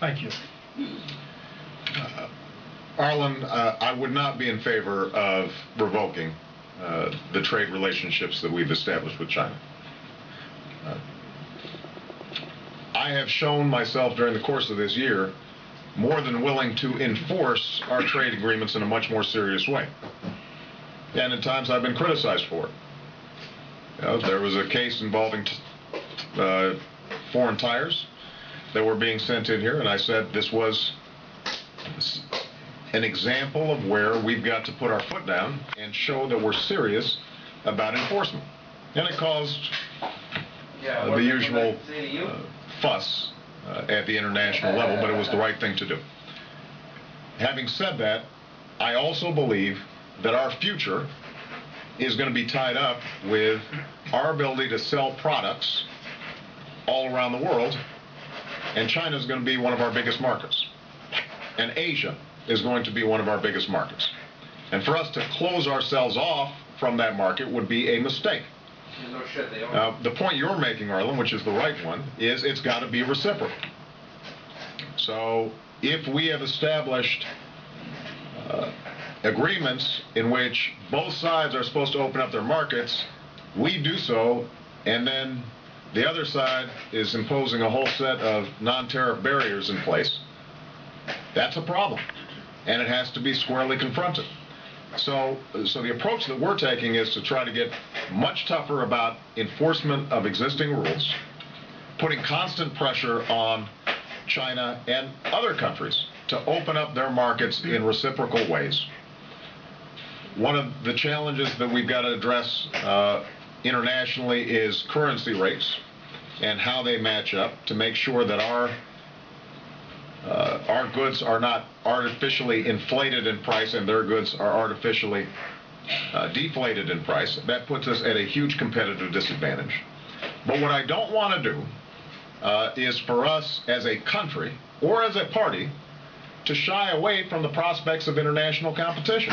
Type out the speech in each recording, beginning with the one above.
Thank you. Arlen, I would not be in favor of revoking the trade relationships that we've established with China. I have shown myself during the course of this year more than willing to enforce our trade agreements in a much more serious way. And at times I've been criticized for it. There was a case involving foreign tires that were being sent in here, and I said this was an example of where we've got to put our foot down and show that we're serious about enforcement. And it caused the usual fuss at the international level, but it was the right thing to do. Having said that, I also believe that our future is going to be tied up with our ability to sell products all around the world, and China is going to be one of our biggest markets, and Asia is going to be one of our biggest markets. And for us to close ourselves off from that market would be a mistake. The point you're making, Arlen, which is the right one, is it's got to be reciprocal. So if we have established agreements in which both sides are supposed to open up their markets, we do so, and then the other side is imposing a whole set of non-tariff barriers in place, that's a problem, and it has to be squarely confronted. So the approach that we're taking is to try to get much tougher about enforcement of existing rules, putting constant pressure on China and other countries to open up their markets in reciprocal ways. One of the challenges that we've got to address internationally is currency rates and how they match up to make sure that our goods are not artificially inflated in price and their goods are artificially deflated in price. That puts us at a huge competitive disadvantage. But what I don't want to do is for us as a country or as a party to shy away from the prospects of international competition,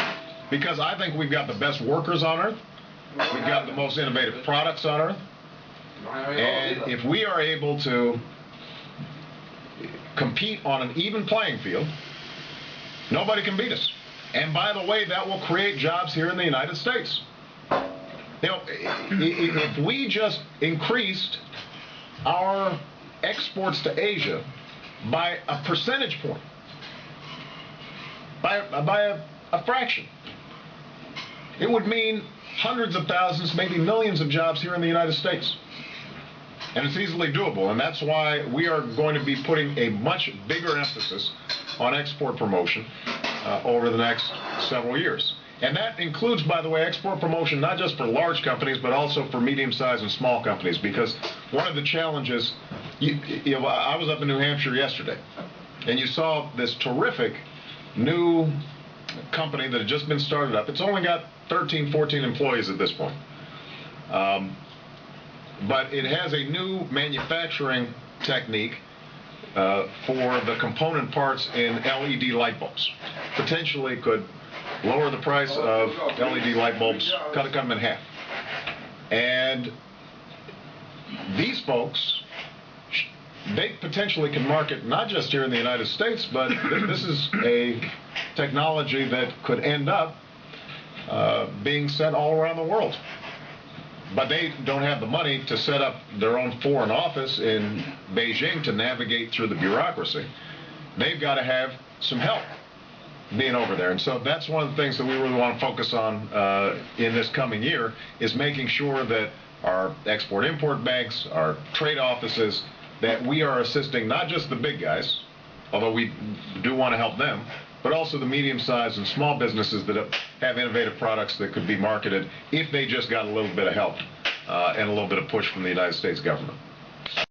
because I think we've got the best workers on earth, we've got the most innovative products on earth, and if we are able to compete on an even playing field, nobody can beat us. And by the way, that will create jobs here in the United States. You know, if we just increased our exports to Asia by a percentage point, by a fraction, it would mean hundreds of thousands, maybe millions of jobs here in the United States. And it's easily doable, and that's why we are going to be putting a much bigger emphasis on export promotion over the next several years. And that includes, by the way, export promotion not just for large companies, but also for medium-sized and small companies, because one of the challenges, I was up in New Hampshire yesterday, and you saw this terrific new company that had just been started up. It's only got 13, 14 employees at this point. But it has a new manufacturing technique for the component parts in LED light bulbs. Potentially could lower the price of LED light bulbs, cut them in half. And these folks, they potentially can market not just here in the United States, but this is a technology that could end up being sent all around the world. But they don't have the money to set up their own foreign office in Beijing to navigate through the bureaucracy. They've got to have some help being over there. And so that's one of the things that we really want to focus on in this coming year, is making sure that our export-import banks, our trade offices, that we are assisting not just the big guys, although we do want to help them, but also the medium-sized and small businesses that have innovative products that could be marketed if they just got a little bit of help and a little bit of push from the United States government.